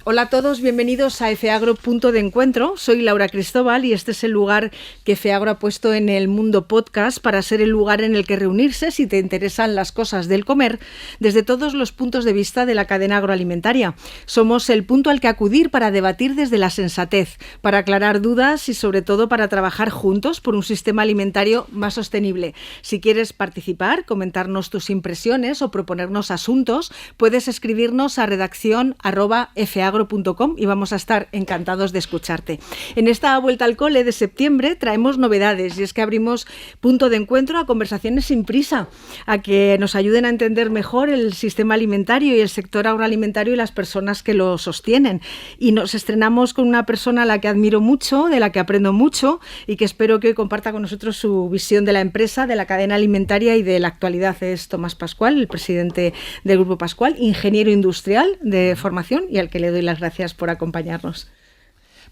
Hola a todos, bienvenidos a FEAGRO Punto de Encuentro. Soy Laura Cristóbal y este es el lugar que FEAGRO ha puesto en el mundo podcast para ser el lugar en el que reunirse si te interesan las cosas del comer desde todos los puntos de vista de la cadena agroalimentaria. Somos el punto al que acudir para debatir desde la sensatez, para aclarar dudas y sobre todo para trabajar juntos por un sistema alimentario más sostenible. Si quieres participar, comentarnos tus impresiones o proponernos asuntos, puedes escribirnos a redacción@feagro.com y vamos a estar encantados de escucharte. En esta vuelta al cole de septiembre traemos novedades y es que abrimos Punto de Encuentro a conversaciones sin prisa, a que nos ayuden a entender mejor el sistema alimentario y el sector agroalimentario y las personas que lo sostienen. Y nos estrenamos con una persona a la que admiro mucho, de la que aprendo mucho y que espero que hoy comparta con nosotros su visión de la empresa, de la cadena alimentaria y de la actualidad. Es Tomás Pascual, el presidente del Grupo Pascual, ingeniero industrial de formación y al que le doy las gracias por acompañarnos.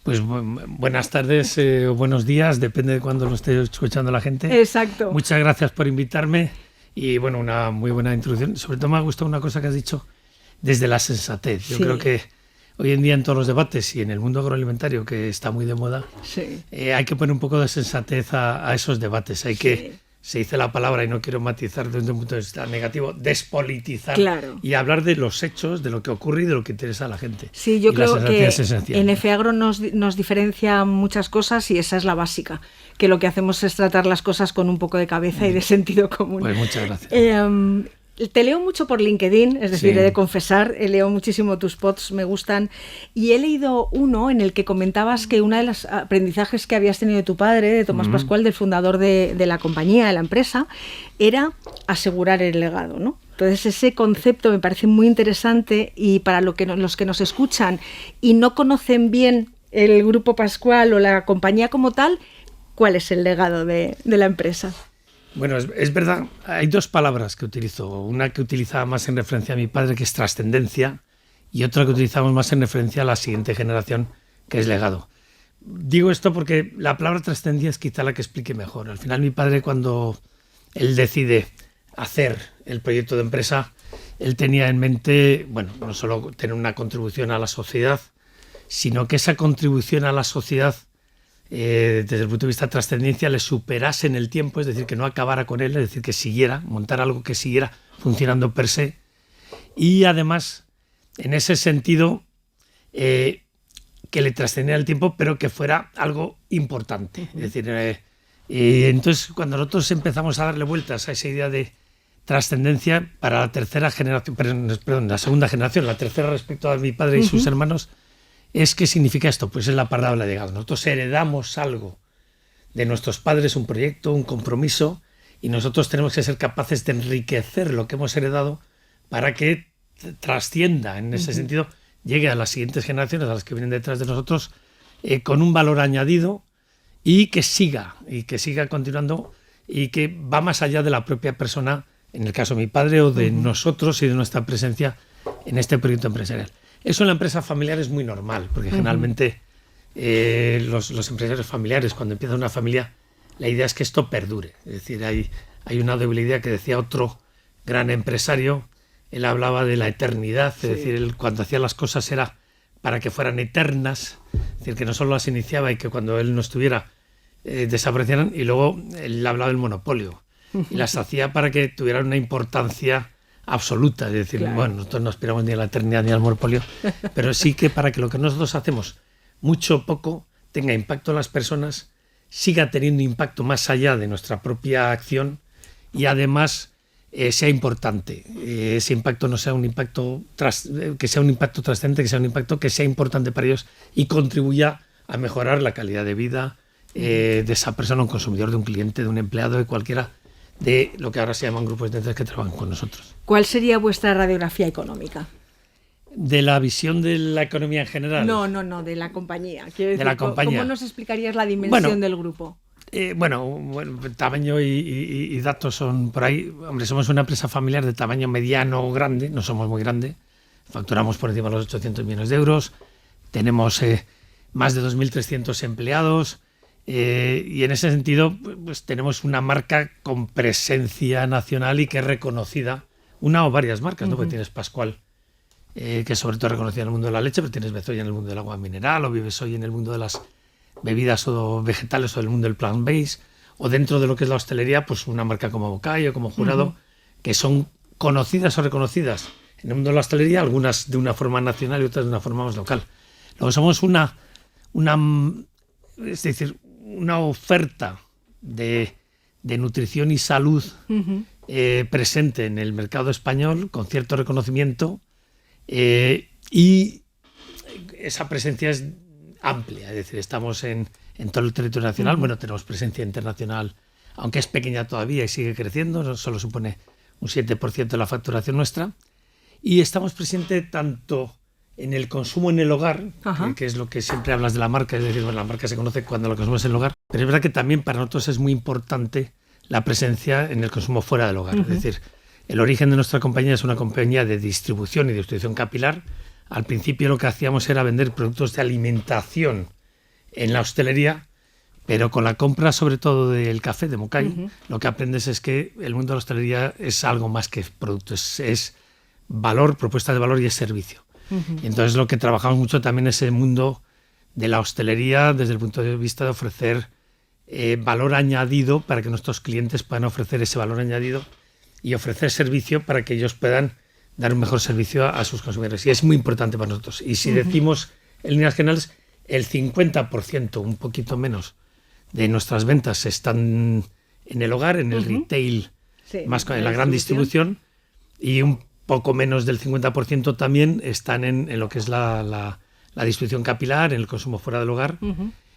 Pues buenas tardes o buenos días, depende de cuándo lo esté escuchando la gente. Exacto. Muchas gracias por invitarme y bueno, una muy buena introducción. Sobre todo me ha gustado una cosa que has dicho desde la sensatez. Yo creo que hoy en día en todos los debates y en el mundo agroalimentario, que está muy de moda, hay que poner un poco de sensatez a esos debates. Hay que, se dice la palabra y no quiero matizar desde un punto de vista negativo, despolitizar y hablar de los hechos, de lo que ocurre y de lo que interesa a la gente. Sí, yo creo que en FEAGRO nos diferencia muchas cosas y esa es la básica, que lo que hacemos es tratar las cosas con un poco de cabeza y de sentido común. Pues muchas gracias. Te leo mucho por LinkedIn, es decir, he de confesar, leo muchísimo tus posts, me gustan, y he leído uno en el que comentabas que uno de los aprendizajes que habías tenido de tu padre, de Tomás Pascual, del fundador de la compañía, de la empresa, era asegurar el legado, ¿no? Entonces ese concepto me parece muy interesante y para los que nos escuchan y no conocen bien el Grupo Pascual o la compañía como tal, ¿cuál es el legado de la empresa? Bueno, es verdad, hay dos palabras que utilizo. Una que utilizaba más en referencia a mi padre, que es trascendencia, y otra que utilizamos más en referencia a la siguiente generación, que es legado. Digo esto porque la palabra trascendencia es quizá la que explique mejor. Al final mi padre, cuando él decide hacer el proyecto de empresa, él tenía en mente, bueno, no solo tener una contribución a la sociedad, sino que esa contribución a la sociedad desde el punto de vista de trascendencia le superase en el tiempo, es decir, que no acabara con él, es decir, que siguiera, montar algo que siguiera funcionando per se, y además, en ese sentido, que le trascendiera el tiempo, pero que fuera algo importante. Es decir, entonces, cuando nosotros empezamos a darle vueltas a esa idea de trascendencia para la tercera generación, perdón, la segunda generación, la tercera respecto a mi padre y sus hermanos, ¿qué significa esto? Pues es la palabra legado. Nosotros heredamos algo de nuestros padres, un proyecto, un compromiso, y nosotros tenemos que ser capaces de enriquecer lo que hemos heredado para que trascienda, en ese sentido, llegue a las siguientes generaciones, a las que vienen detrás de nosotros, con un valor añadido y que siga continuando y que va más allá de la propia persona, en el caso de mi padre, o de nosotros y de nuestra presencia en este proyecto empresarial. Eso en la empresa familiar es muy normal, porque generalmente los empresarios familiares, cuando empieza una familia, la idea es que esto perdure. Es decir, hay una doble idea que decía otro gran empresario, él hablaba de la eternidad, es decir, él cuando hacía las cosas era para que fueran eternas, es decir, que no solo las iniciaba y que cuando él no estuviera desaparecieran, y luego él hablaba del monopolio, y las hacía para que tuvieran una importancia absoluta, es decir, bueno, nosotros no aspiramos ni a la eternidad ni al monopolio, pero sí que para que lo que nosotros hacemos, mucho o poco, tenga impacto en las personas, siga teniendo impacto más allá de nuestra propia acción y además sea importante. Ese impacto no sea un impacto que sea un impacto trascendente, que sea un impacto que sea importante para ellos y contribuya a mejorar la calidad de vida de esa persona, un consumidor, de un cliente, de un empleado, de cualquiera, de lo que ahora se llaman grupos de intereses que trabajan con nosotros. ¿Cuál sería vuestra radiografía económica? ¿De la visión de la economía en general? No, de la compañía. Quiero decir, de la compañía. ¿Cómo nos explicarías la dimensión del grupo? Bueno, tamaño y datos son por ahí. Hombre, somos una empresa familiar de tamaño mediano o grande, no somos muy grande. Facturamos por encima de los 800 millones de euros. Tenemos más de 2.300 empleados. Y en ese sentido, pues tenemos una marca con presencia nacional y que es reconocida, una o varias marcas, ¿no? Porque tienes Pascual que sobre todo es reconocida en el mundo de la leche, pero tienes Bezoya en el mundo del agua mineral, o vives hoy en el mundo de las bebidas o vegetales o del mundo del plant-based, o dentro de lo que es la hostelería, pues una marca como Bocayo, como Jurado, que son conocidas o reconocidas en el mundo de la hostelería, algunas de una forma nacional y otras de una forma más local. Luego somos una oferta de nutrición y salud presente en el mercado español con cierto reconocimiento, y esa presencia es amplia, es decir, estamos en todo el territorio nacional. Bueno, tenemos presencia internacional, aunque es pequeña todavía y sigue creciendo, solo supone un 7% de la facturación nuestra, y estamos presentes tanto en el consumo en el hogar, que es lo que siempre hablas de la marca, es decir, bueno, la marca se conoce cuando la consumes en el hogar, pero es verdad que también para nosotros es muy importante la presencia en el consumo fuera del hogar. Es decir, el origen de nuestra compañía es una compañía de distribución y distribución capilar. Al principio lo que hacíamos era vender productos de alimentación en la hostelería, pero con la compra sobre todo del café de Mocay, lo que aprendes es que el mundo de la hostelería es algo más que productos, es valor, propuesta de valor y es servicio. Y entonces lo que trabajamos mucho también es el mundo de la hostelería desde el punto de vista de ofrecer valor añadido para que nuestros clientes puedan ofrecer ese valor añadido y ofrecer servicio para que ellos puedan dar un mejor servicio a sus consumidores. Y es muy importante para nosotros. Y si decimos en líneas generales, el 50%, un poquito menos, de nuestras ventas están en el hogar, en el retail, más en la gran distribución, y un poco menos del 50% también están en lo que es la distribución capilar, en el consumo fuera del hogar.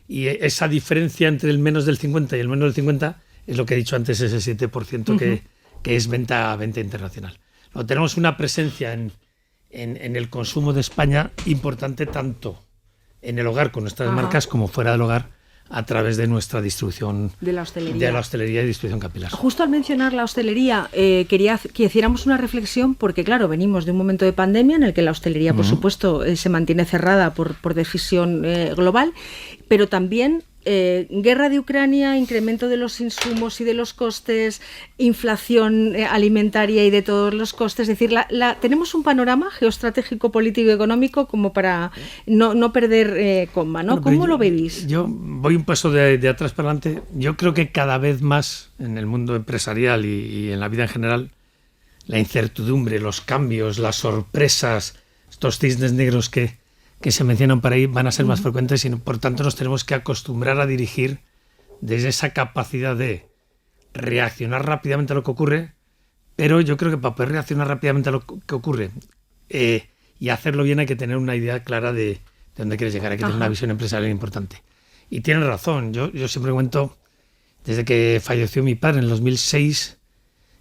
Y esa diferencia entre el menos del 50 y el menos del 50 es lo que he dicho antes, ese 7% que es venta internacional. Tenemos una presencia en el consumo de España importante tanto en el hogar con nuestras marcas como fuera del hogar a través de nuestra distribución de la hostelería y distribución capilar. Justo al mencionar la hostelería, quería que hiciéramos una reflexión porque, claro, venimos de un momento de pandemia en el que la hostelería, por supuesto, se mantiene cerrada por decisión global, pero también guerra de Ucrania, incremento de los insumos y de los costes, inflación alimentaria y de todos los costes. Es decir, tenemos un panorama geoestratégico, político y económico como para no perder coma, ¿no? ¿Cómo lo veis? Yo voy un paso de atrás para adelante. Yo creo que cada vez más en el mundo empresarial y en la vida en general, la incertidumbre, los cambios, las sorpresas, estos cisnes negros que se mencionan por ahí van a ser más frecuentes y por tanto nos tenemos que acostumbrar a dirigir desde esa capacidad de reaccionar rápidamente a lo que ocurre, pero yo creo que para poder reaccionar rápidamente a lo que ocurre y hacerlo bien hay que tener una idea clara de dónde quieres llegar, hay que tener una visión empresarial importante. Y tienes razón, yo siempre cuento, desde que falleció mi padre en el 2006,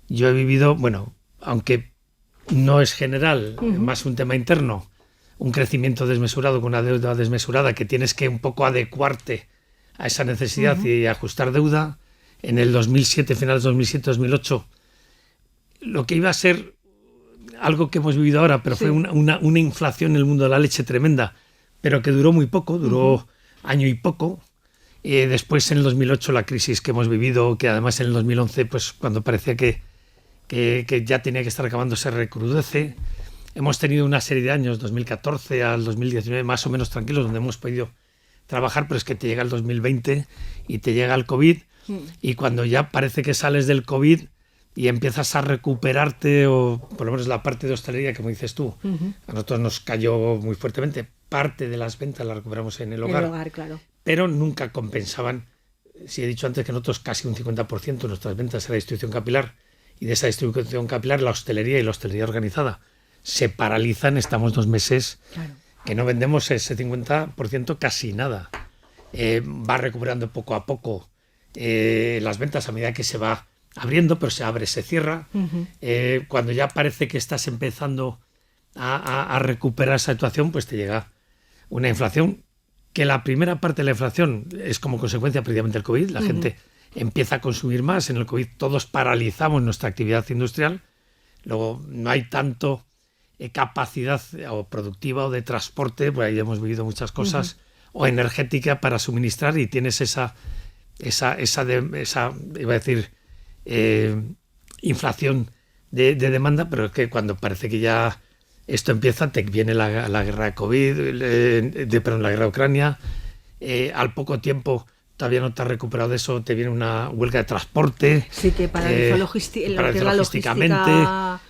yo he vivido, bueno, aunque no es general, más un tema interno, un crecimiento desmesurado con una deuda desmesurada que tienes que un poco adecuarte a esa necesidad y ajustar deuda. En el 2007, finales de 2007-2008, lo que iba a ser algo que hemos vivido ahora, pero fue una inflación en el mundo de la leche tremenda, pero que duró muy poco, duró año y poco. Después en el 2008 la crisis que hemos vivido, que además en el 2011, pues cuando parecía que ya tenía que estar acabando, se recrudece. Hemos tenido una serie de años, 2014 al 2019, más o menos tranquilos, donde hemos podido trabajar, pero es que te llega el 2020 y te llega el COVID, y cuando ya parece que sales del COVID y empiezas a recuperarte, o por lo menos la parte de hostelería, como dices tú, a nosotros nos cayó muy fuertemente. Parte de las ventas las recuperamos en el hogar, claro. Pero nunca compensaban. Si he dicho antes que nosotros casi un 50% de nuestras ventas era distribución capilar, y de esa distribución capilar la hostelería y la hostelería organizada se paralizan, estamos 2 meses que no vendemos ese 50%, casi nada. Va recuperando poco a poco las ventas a medida que se va abriendo, pero se abre, se cierra. Cuando ya parece que estás empezando a recuperar esa situación, pues te llega una inflación, que la primera parte de la inflación es como consecuencia precisamente del COVID. La gente empieza a consumir más. En el COVID todos paralizamos nuestra actividad industrial. Luego no hay tanto capacidad o productiva o de transporte, pues ahí hemos vivido muchas cosas, o energética para suministrar, y tienes esa iba a decir, inflación de demanda, pero es que cuando parece que ya esto empieza, te viene la guerra de COVID, perdón, la guerra de Ucrania, al poco tiempo todavía no te has recuperado de eso, te viene una huelga de transporte. Sí, que paralizó logísticamente.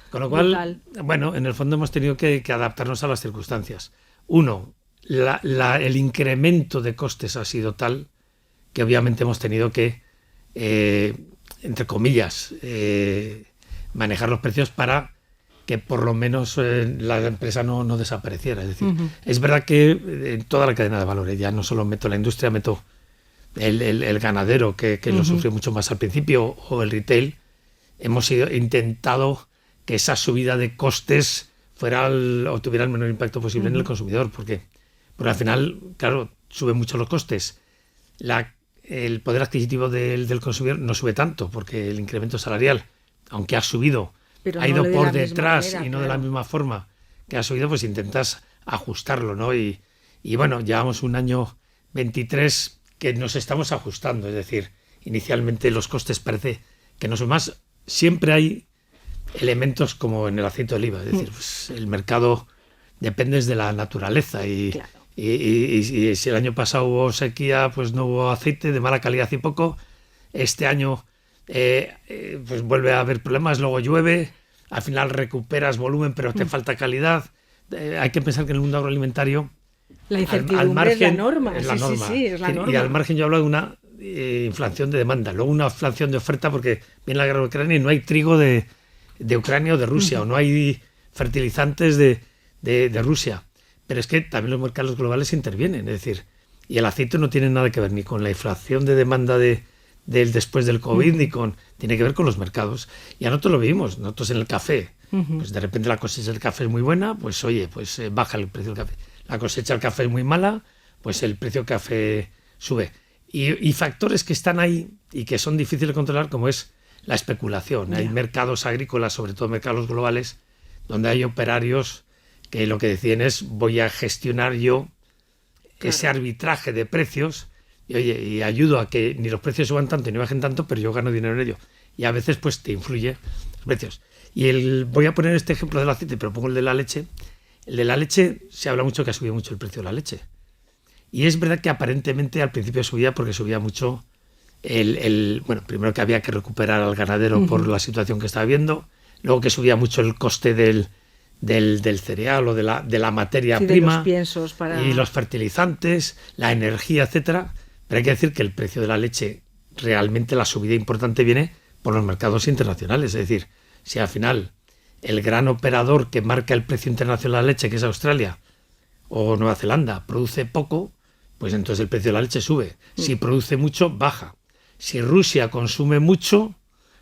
Con lo cual, brutal. Bueno, en el fondo hemos tenido que adaptarnos a las circunstancias. Uno, el incremento de costes ha sido tal que obviamente hemos tenido que, entre comillas, manejar los precios para que por lo menos la empresa no desapareciera. Es decir, es verdad que en toda la cadena de valores, ya no solo meto la industria, meto el ganadero, que lo sufrió mucho más al principio, o el retail, hemos intentado que esa subida de costes o tuviera el menor impacto posible en el consumidor, porque al final, claro, suben mucho los costes. El poder adquisitivo del consumidor no sube tanto, porque el incremento salarial, aunque ha subido, ha ido por detrás y no de la misma forma que ha subido, pues intentas ajustarlo, ¿no? Y bueno, llevamos un año 23 que nos estamos ajustando, es decir, inicialmente los costes parece que no son más. Siempre hay elementos como en el aceite de oliva, es decir, pues el mercado depende de la naturaleza y si el año pasado hubo sequía, pues no hubo aceite de mala calidad y poco. Este año pues vuelve a haber problemas, luego llueve, al final recuperas volumen pero te falta calidad. Hay que pensar que en el mundo agroalimentario la incertidumbre al margen, es la norma. Sí, es la norma. Y al margen yo hablo de una inflación de demanda, luego una inflación de oferta, porque viene la guerra de Ucrania y no hay trigo de Ucrania o de Rusia, o no hay fertilizantes de Rusia. Pero es que también los mercados globales intervienen, es decir, y el aceite no tiene nada que ver ni con la inflación de demanda del después del COVID, tiene que ver con los mercados. Y a nosotros lo vivimos, nosotros en el café, pues de repente la cosecha del café es muy buena, pues oye, pues baja el precio del café. La cosecha del café es muy mala, pues el precio del café sube. Y factores que están ahí y que son difíciles de controlar, como es la especulación. Hay mercados agrícolas, sobre todo mercados globales, donde hay operarios que lo que deciden es: voy a gestionar yo ese arbitraje de precios y ayudo a que ni los precios suban tanto ni bajen tanto, pero yo gano dinero en ello. Y a veces pues te influye los precios. Voy a poner este ejemplo del aceite, pero pongo el de la leche. El de la leche, se habla mucho que ha subido mucho el precio de la leche. Y es verdad que aparentemente al principio subía porque subía mucho bueno, primero que había que recuperar al ganadero por la situación que estaba viendo, luego que subía mucho el coste del cereal o de la materia prima, de los piensos y los fertilizantes, la energía, etcétera. Pero hay que decir que el precio de la leche, realmente la subida importante viene por los mercados internacionales. Es decir, si al final el gran operador que marca el precio internacional de la leche, que es Australia o Nueva Zelanda, produce poco, pues entonces el precio de la leche sube. Si produce mucho, baja. Si Rusia consume mucho,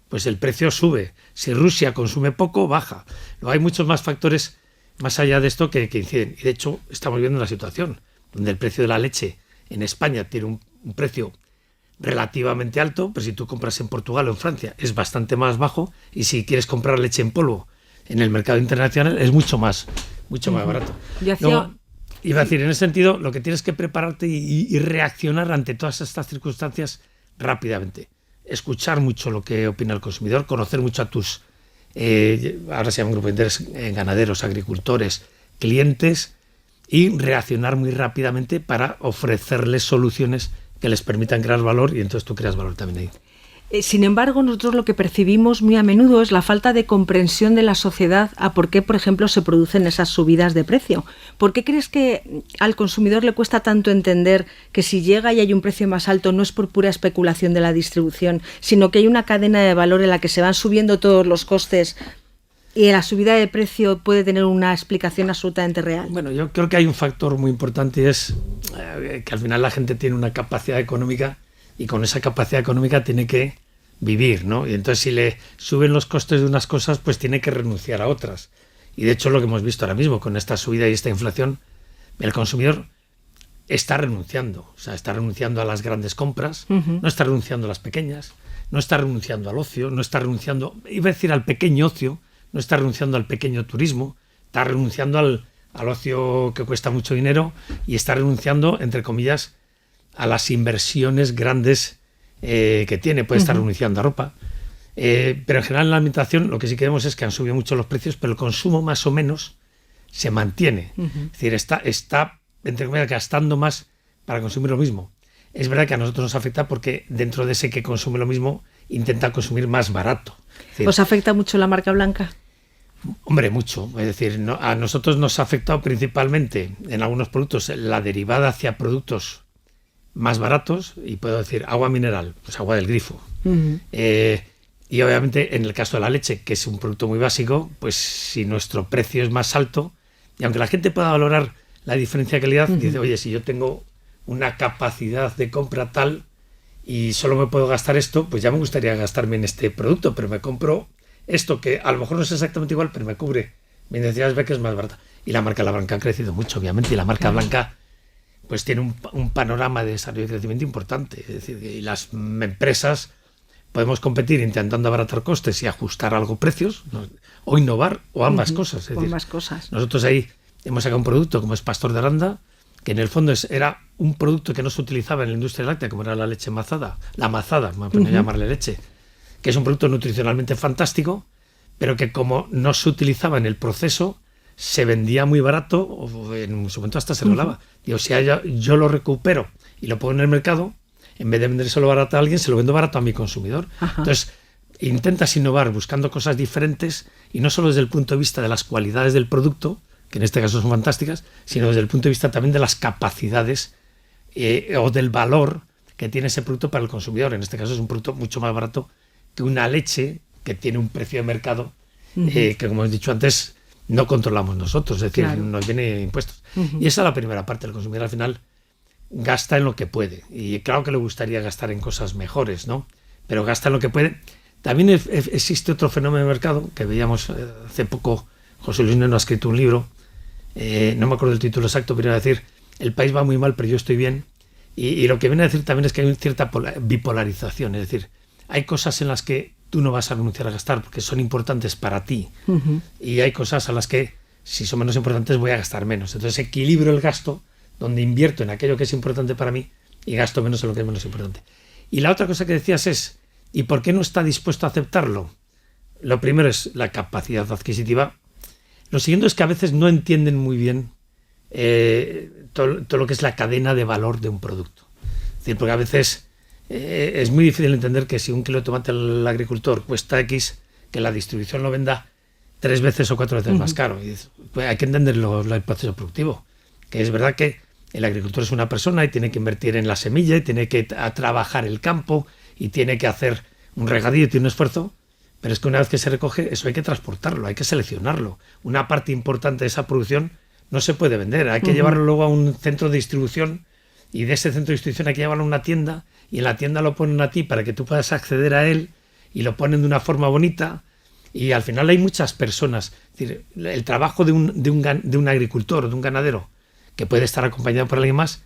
pues el precio sube. Si Rusia consume poco, baja. Luego hay muchos más factores más allá de esto que inciden. Y de hecho estamos viendo una situación donde el precio de la leche en España tiene un precio relativamente alto, pero si tú compras en Portugal o en Francia es bastante más bajo, y si quieres comprar leche en polvo en el mercado internacional es mucho más barato. Luego, iba a decir, en ese sentido, lo que tienes que prepararte y reaccionar ante todas estas circunstancias rápidamente. Escuchar mucho lo que opina el consumidor, conocer mucho a tus, ahora se llama un grupo de interés, ganaderos, agricultores, clientes, y reaccionar muy rápidamente para ofrecerles soluciones que les permitan crear valor, y entonces tú creas valor también ahí. Sin embargo, nosotros lo que percibimos muy a menudo es la falta de comprensión de la sociedad a por qué, por ejemplo, se producen esas subidas de precio. ¿Por qué crees que al consumidor le cuesta tanto entender que si llega y hay un precio más alto no es por pura especulación de la distribución, sino que hay una cadena de valor en la que se van subiendo todos los costes y la subida de precio puede tener una explicación absolutamente real? Bueno, yo creo que hay un factor muy importante, y es que al final la gente tiene una capacidad económica, y con esa capacidad económica tiene que vivir, ¿no? Y entonces si le suben los costes de unas cosas, pues tiene que renunciar a otras. Y de hecho lo que hemos visto ahora mismo con esta subida y esta inflación, el consumidor está renunciando. O sea, está renunciando a las grandes compras, no está renunciando a las pequeñas, no está renunciando al ocio, no está renunciando, iba a decir al pequeño ocio, no está renunciando al pequeño turismo, está renunciando al ocio que cuesta mucho dinero, y está renunciando, entre comillas, a las inversiones grandes que tiene. Puede estar renunciando a ropa, pero en general en la alimentación lo que sí que vemos es que han subido mucho los precios, pero el consumo más o menos se mantiene. Es decir, está entre comillas, gastando más para consumir lo mismo. Es verdad que a nosotros nos afecta porque dentro de ese que consume lo mismo, intenta consumir más barato. Es decir, ¿os afecta mucho la marca blanca? Hombre, mucho. Es decir, a nosotros nos ha afectado principalmente en algunos productos la derivada hacia productos más baratos, y puedo decir agua mineral, pues agua del grifo. Y obviamente en el caso de la leche, que es un producto muy básico, pues si nuestro precio es más alto, y aunque la gente pueda valorar la diferencia de calidad, dice, oye, si yo tengo una capacidad de compra tal y solo me puedo gastar esto, pues ya me gustaría gastarme en este producto, pero me compro esto que a lo mejor no es exactamente igual, pero me cubre mis necesidades, ve que es más barata. Y la marca La Blanca ha crecido mucho, obviamente, y la marca Blanca pues tiene un panorama de desarrollo y crecimiento importante. Es decir, y las empresas podemos competir intentando abaratar costes y ajustar algo precios, ¿no? O innovar, o ambas cosas. Es decir, ambas cosas. Nosotros ahí hemos sacado un producto como es Pastor de Aranda, que en el fondo era un producto que no se utilizaba en la industria láctea, como era la leche mazada, la mazada, me voy a llamarle leche, que es un producto nutricionalmente fantástico, pero que como no se utilizaba en el proceso, se vendía muy barato, o en su momento hasta se regalaba. Digo, si yo lo recupero y lo pongo en el mercado, en vez de vendérselo barato a alguien, se lo vendo barato a mi consumidor. Entonces, intentas innovar buscando cosas diferentes, y no solo desde el punto de vista de las cualidades del producto, que en este caso son fantásticas, sino desde el punto de vista también de las capacidades o del valor que tiene ese producto para el consumidor. En este caso es un producto mucho más barato que una leche que tiene un precio de mercado que, como hemos dicho antes, no controlamos nosotros, es decir, nos viene impuestos. Y esa es la primera parte. El consumidor al final gasta en lo que puede, y claro que le gustaría gastar en cosas mejores, ¿no? Pero gasta en lo que puede. También existe otro fenómeno de mercado que veíamos hace poco. José Luis Neno ha escrito un libro, no me acuerdo del título exacto, pero iba a decir, el país va muy mal, pero yo estoy bien. Y lo que viene a decir también es que hay una cierta bipolarización, es decir, hay cosas en las que tú no vas a renunciar a gastar porque son importantes para ti, y hay cosas a las que, si son menos importantes, voy a gastar menos. Entonces equilibro el gasto, donde invierto en aquello que es importante para mí y gasto menos en lo que es menos importante. Y la otra cosa que decías es, ¿y por qué no está dispuesto a aceptarlo? Lo primero es la capacidad adquisitiva. Lo siguiente es que a veces no entienden muy bien todo lo que es la cadena de valor de un producto. Es decir, porque a veces es muy difícil entender que si un kilo de tomate al agricultor cuesta X, que la distribución lo venda 3 veces o 4 veces más caro. Y pues hay que entender el proceso productivo. Que es verdad que el agricultor es una persona y tiene que invertir en la semilla, y tiene que trabajar el campo, y tiene que hacer un regadío, y tiene un esfuerzo. Pero es que una vez que se recoge, eso hay que transportarlo, hay que seleccionarlo. Una parte importante de esa producción no se puede vender, hay que llevarlo luego a un centro de distribución, y de ese centro de distribución hay que llevarlo a una tienda, y en la tienda lo ponen a ti para que tú puedas acceder a él, y lo ponen de una forma bonita, y al final hay muchas personas. Es decir, el trabajo de un agricultor o de un ganadero, que puede estar acompañado por alguien más,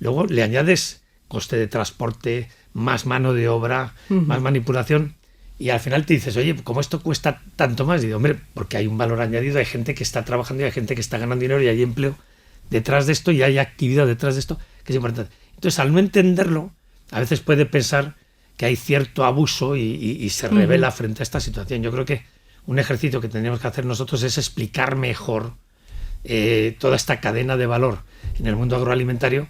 luego le añades coste de transporte, más mano de obra, más manipulación. Y al final te dices, oye, ¿cómo esto cuesta tanto más? Y digo, hombre, porque hay un valor añadido, hay gente que está trabajando y hay gente que está ganando dinero y hay empleo detrás de esto y hay actividad detrás de esto que es importante. Entonces, al no entenderlo, a veces puede pensar que hay cierto abuso y se revela frente a esta situación. Yo creo que un ejercicio que tendríamos que hacer nosotros es explicar mejor toda esta cadena de valor en el mundo agroalimentario,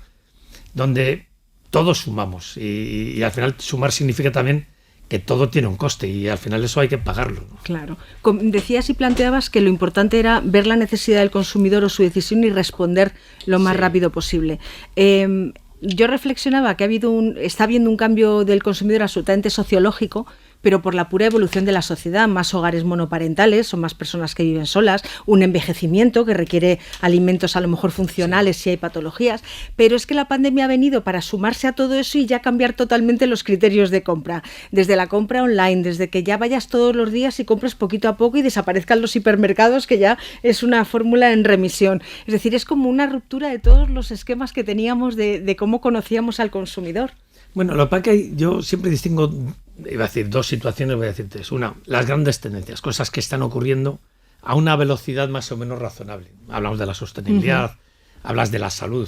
donde todos sumamos y al final sumar significa también que todo tiene un coste, y al final eso hay que pagarlo, ¿no? Claro. Decías y planteabas que lo importante era ver la necesidad del consumidor o su decisión y responder lo más rápido posible. Yo reflexionaba que está habiendo un cambio del consumidor absolutamente sociológico, pero por la pura evolución de la sociedad, más hogares monoparentales, son más personas que viven solas, un envejecimiento que requiere alimentos a lo mejor funcionales si hay patologías, pero es que la pandemia ha venido para sumarse a todo eso y ya cambiar totalmente los criterios de compra, desde la compra online, desde que ya vayas todos los días y compres poquito a poco y desaparezcan los hipermercados, que ya es una fórmula en remisión. Es decir, es como una ruptura de todos los esquemas que teníamos de cómo conocíamos al consumidor. Bueno, lo que pasa es que yo siempre distingo, iba a decir 2 situaciones, voy a decir 3. Una, las grandes tendencias, cosas que están ocurriendo a una velocidad más o menos razonable. Hablamos de la sostenibilidad, hablas de la salud.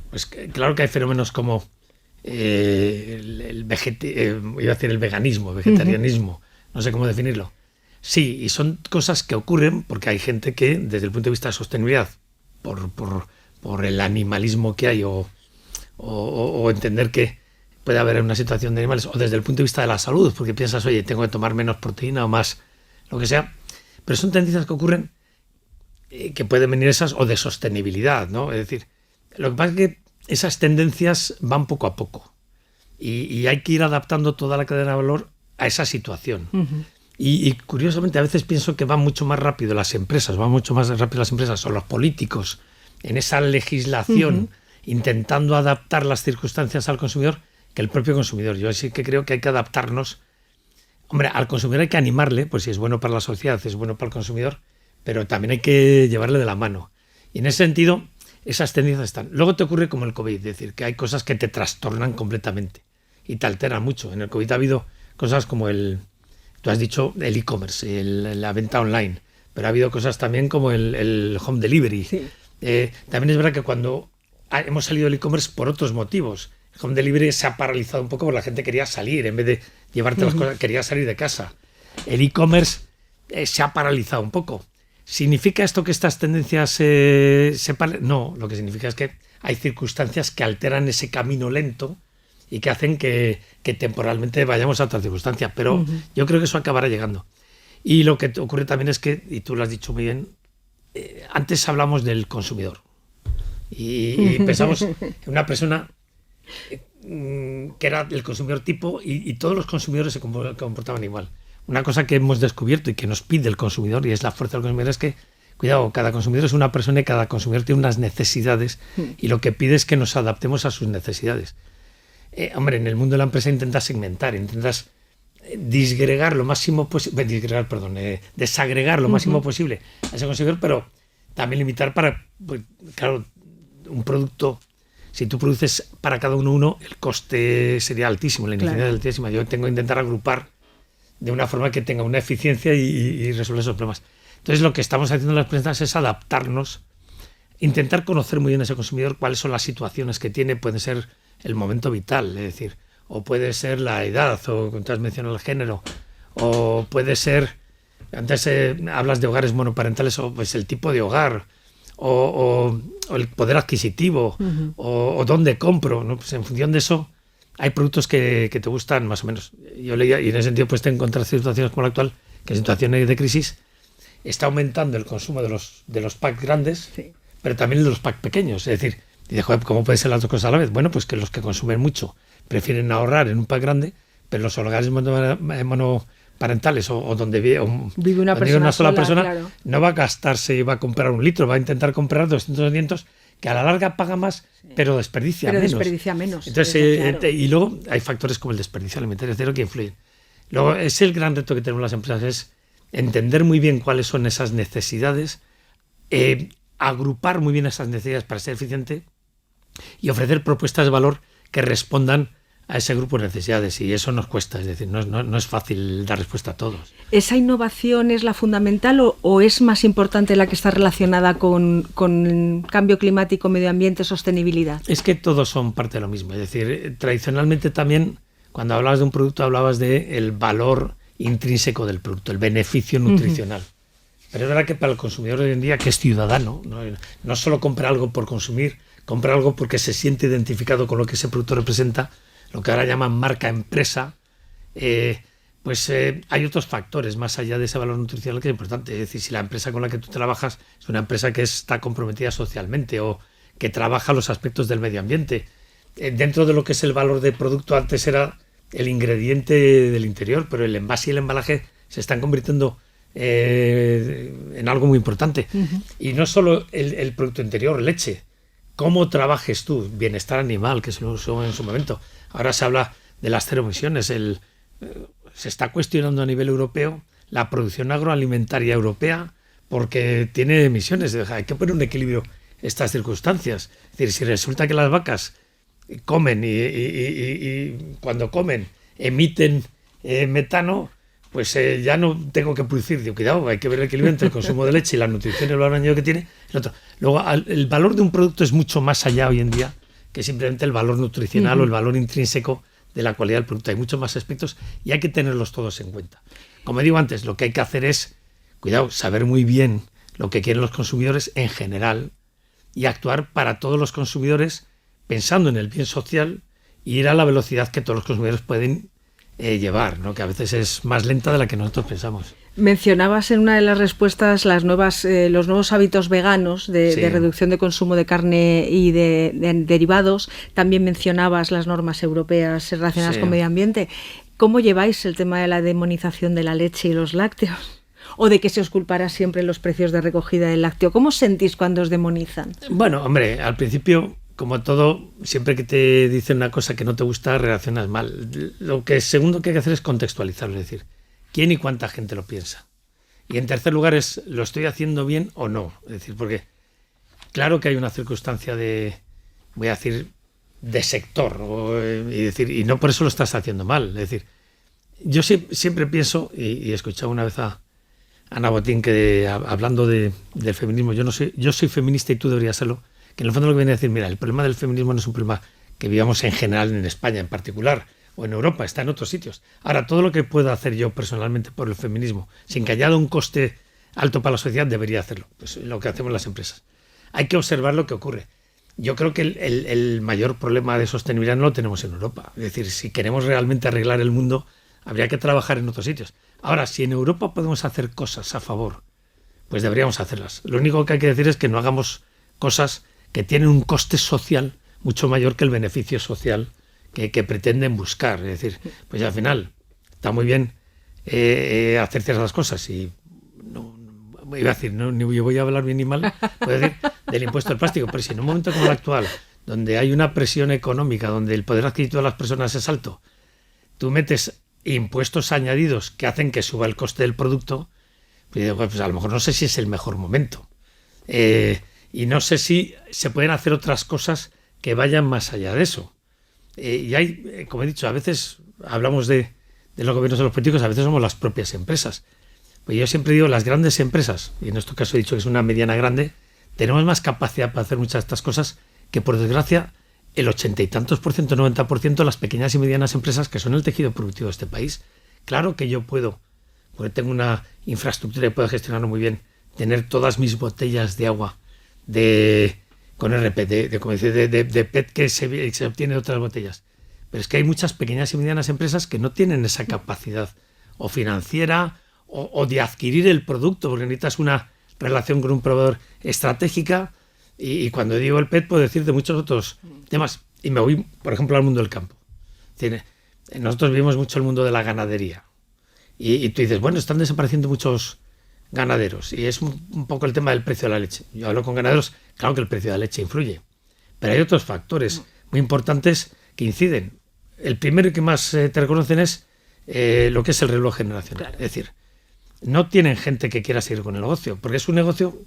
Pues claro que hay fenómenos como el veganismo, vegetarianismo, no sé cómo definirlo. Sí, y son cosas que ocurren porque hay gente que, desde el punto de vista de sostenibilidad, por el animalismo que hay o entender que puede haber una situación de animales, o desde el punto de vista de la salud, porque piensas, oye, tengo que tomar menos proteína o más, lo que sea, pero son tendencias que ocurren, que pueden venir esas, o de sostenibilidad, ¿no? Es decir, lo que pasa es que esas tendencias van poco a poco y hay que ir adaptando toda la cadena de valor a esa situación. Uh-huh. Y curiosamente a veces pienso que van mucho más rápido las empresas, o los políticos en esa legislación, intentando adaptar las circunstancias al consumidor, que el propio consumidor. Yo sí que creo que hay que adaptarnos. Hombre, al consumidor hay que animarle, pues si es bueno para la sociedad, es bueno para el consumidor, pero también hay que llevarle de la mano. Y en ese sentido, esas tendencias están. Luego te ocurre como el COVID, es decir, que hay cosas que te trastornan completamente y te alteran mucho. En el COVID ha habido cosas como tú has dicho el e-commerce, la venta online, pero ha habido cosas también como el home delivery. Sí. También es verdad que cuando hemos salido del e-commerce por otros motivos, el home delivery se ha paralizado un poco porque la gente quería salir, en vez de llevarte las cosas, quería salir de casa. El e-commerce se ha paralizado un poco. ¿Significa esto que estas tendencias no, lo que significa es que hay circunstancias que alteran ese camino lento y que hacen que temporalmente vayamos a otra circunstancia, pero yo creo que eso acabará llegando. Y lo que ocurre también es que, y tú lo has dicho muy bien, antes hablamos del consumidor y pensamos en una persona que era el consumidor tipo y todos los consumidores se comportaban igual. Una cosa que hemos descubierto y que nos pide el consumidor, y es la fuerza del consumidor, es que, cuidado, cada consumidor es una persona y cada consumidor tiene unas necesidades y lo que pide es que nos adaptemos a sus necesidades. Hombre, en el mundo de la empresa intentas segmentar, intentas desagregar lo máximo posible a ese consumidor, pero también limitar pues, claro, un producto, si tú produces para cada uno, el coste sería altísimo, la ineficiencia es altísima. Yo tengo que intentar agrupar de una forma que tenga una eficiencia y resuelva esos problemas. Entonces lo que estamos haciendo en las empresas es adaptarnos, intentar conocer muy bien a ese consumidor, cuáles son las situaciones que tiene, puede ser el momento vital, es decir, o puede ser la edad, o como te has mencionado el género, o puede ser, antes hablas de hogares monoparentales, o pues el tipo de hogar, o el poder adquisitivo, o dónde compro, ¿no? Pues en función de eso hay productos que te gustan más o menos. Yo leía, y en ese sentido pues te encuentras situaciones como la actual, que en situaciones de crisis está aumentando el consumo de los packs grandes, sí, pero también de los packs pequeños. Es decir, ¿cómo pueden ser las dos cosas a la vez? Bueno, pues que los que consumen mucho prefieren ahorrar en un pack grande, pero los hogares monoparentales o donde vive una sola persona, claro, no va a gastarse y va a comprar 1 litro, va a intentar comprar 200, que a la larga paga más, sí, pero desperdicia menos. Entonces, claro. Y luego hay factores como el desperdicio alimentario cero que influyen. Luego, es el gran reto que tenemos las empresas, es entender muy bien cuáles son esas necesidades, agrupar muy bien esas necesidades para ser eficiente y ofrecer propuestas de valor que respondan a ese grupo de necesidades, y eso nos cuesta, es decir, no es fácil dar respuesta a todos. ¿Esa innovación es la fundamental o es más importante la que está relacionada con cambio climático, medio ambiente, sostenibilidad? Es que todos son parte de lo mismo, es decir, tradicionalmente también cuando hablabas de un producto hablabas del valor intrínseco del producto, el beneficio nutricional. Pero es verdad que para el consumidor hoy en día, que es ciudadano, no solo compra algo por consumir, compra algo porque se siente identificado con lo que ese producto representa, lo que ahora llaman marca empresa, hay otros factores más allá de ese valor nutricional que es importante. Es decir, si la empresa con la que tú trabajas es una empresa que está comprometida socialmente o que trabaja los aspectos del medio ambiente, dentro de lo que es el valor del producto antes era el ingrediente del interior, pero el envase y el embalaje se están convirtiendo en algo muy importante. Y no solo el producto interior, leche, cómo trabajes tú, bienestar animal, que se lo usó en su momento. Ahora se habla de las 0 emisiones. Se está cuestionando a nivel europeo la producción agroalimentaria europea porque tiene emisiones. Hay que poner un equilibrio en estas circunstancias. Es decir, si resulta que las vacas comen y cuando comen emiten metano, pues ya no tengo que producir. Digo, cuidado, hay que ver el equilibrio entre el consumo de leche y la nutrición y el valor añadido que tiene el otro. Luego, el valor de un producto es mucho más allá hoy en día que simplemente el valor nutricional o el valor intrínseco de la cualidad del producto. Hay muchos más aspectos y hay que tenerlos todos en cuenta. como digo antes, lo que hay que hacer es, cuidado, saber muy bien lo que quieren los consumidores en general y actuar para todos los consumidores pensando en el bien social y ir a la velocidad que todos los consumidores pueden llevar, ¿no? Que a veces es más lenta de la que nosotros pensamos. Mencionabas en una de las respuestas los nuevos hábitos veganos de reducción de consumo de carne y de derivados. También mencionabas las normas europeas relacionadas con medio ambiente. ¿Cómo lleváis el tema de la demonización de la leche y los lácteos? ¿O de que se os culpara siempre los precios de recogida del lácteo? ¿Cómo os sentís cuando os demonizan? Bueno, hombre, al principio, como todo, siempre que te dicen una cosa que no te gusta, reaccionas mal. Segundo que hay que hacer es contextualizarlo, es decir, ¿quién y cuánta gente lo piensa? Y en tercer lugar es, ¿lo estoy haciendo bien o no? Es decir, porque claro que hay una circunstancia voy a decir, de sector, y no por eso lo estás haciendo mal. Es decir, yo siempre pienso, y he escuchado una vez a Ana Botín que hablando del feminismo, yo soy feminista y tú deberías serlo, que en el fondo lo que viene a decir, mira, el problema del feminismo no es un problema que vivamos en general en España en particular, o en Europa, está en otros sitios. Ahora, todo lo que pueda hacer yo personalmente por el feminismo, sin que haya un coste alto para la sociedad, debería hacerlo. Pues lo que hacemos las empresas. Hay que observar lo que ocurre. Yo creo que el mayor problema de sostenibilidad no lo tenemos en Europa. Es decir, si queremos realmente arreglar el mundo, habría que trabajar en otros sitios. Ahora, si en Europa podemos hacer cosas a favor, pues deberíamos hacerlas. Lo único que hay que decir es que no hagamos cosas que tienen un coste social mucho mayor que el beneficio social que pretenden buscar. Es decir, pues al final está muy bien hacer ciertas cosas y iba a decir, no, ni voy a hablar bien ni mal, puedo decir, del impuesto al plástico, pero si en un momento como el actual, donde hay una presión económica, donde el poder adquisitivo de las personas es alto, tú metes impuestos añadidos que hacen que suba el coste del producto, pues a lo mejor no sé si es el mejor momento. Y no sé si se pueden hacer otras cosas que vayan más allá de eso. Y hay, como he dicho, a veces hablamos de los gobiernos de los políticos, a veces somos las propias empresas. Pues yo siempre digo, las grandes empresas, y en este caso he dicho que es una mediana grande, tenemos más capacidad para hacer muchas de estas cosas que, por desgracia, el 80 y tantos por ciento, 90% las pequeñas y medianas empresas que son el tejido productivo de este país. Claro que yo puedo, porque tengo una infraestructura y puedo gestionarlo muy bien, tener todas mis botellas de agua con RP, de PET que se obtiene de otras botellas. Pero es que hay muchas pequeñas y medianas empresas que no tienen esa capacidad o financiera o de adquirir el producto, porque necesitas una relación con un proveedor estratégica. Y cuando digo el PET puedo decir de muchos otros temas. Y me voy, por ejemplo, al mundo del campo. Nosotros vivimos mucho el mundo de la ganadería. Y tú dices, bueno, están desapareciendo muchos ganaderos. Y es un poco el tema del precio de la leche. Yo hablo con ganaderos, claro que el precio de la leche influye. Pero hay otros factores muy importantes que inciden. El primero que más te reconocen es lo que es el reloj generacional. Claro. Es decir, no tienen gente que quiera seguir con el negocio, porque es un negocio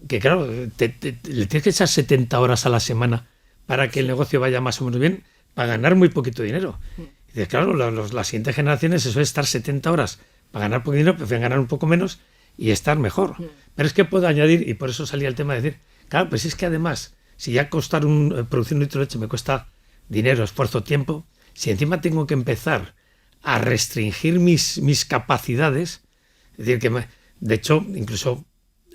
que, claro, le tienes que echar 70 horas a la semana para que el negocio vaya más o menos bien, para ganar muy poquito dinero. Y dices, claro, las siguientes generaciones eso es estar 70 horas para ganar poquito dinero, prefieren ganar un poco menos y estar mejor. Pero es que puedo añadir, y por eso salía el tema de decir, claro, pues es que además, si ya producir un litro de leche me cuesta dinero, esfuerzo, tiempo, si encima tengo que empezar a restringir mis capacidades, es decir, que de hecho, incluso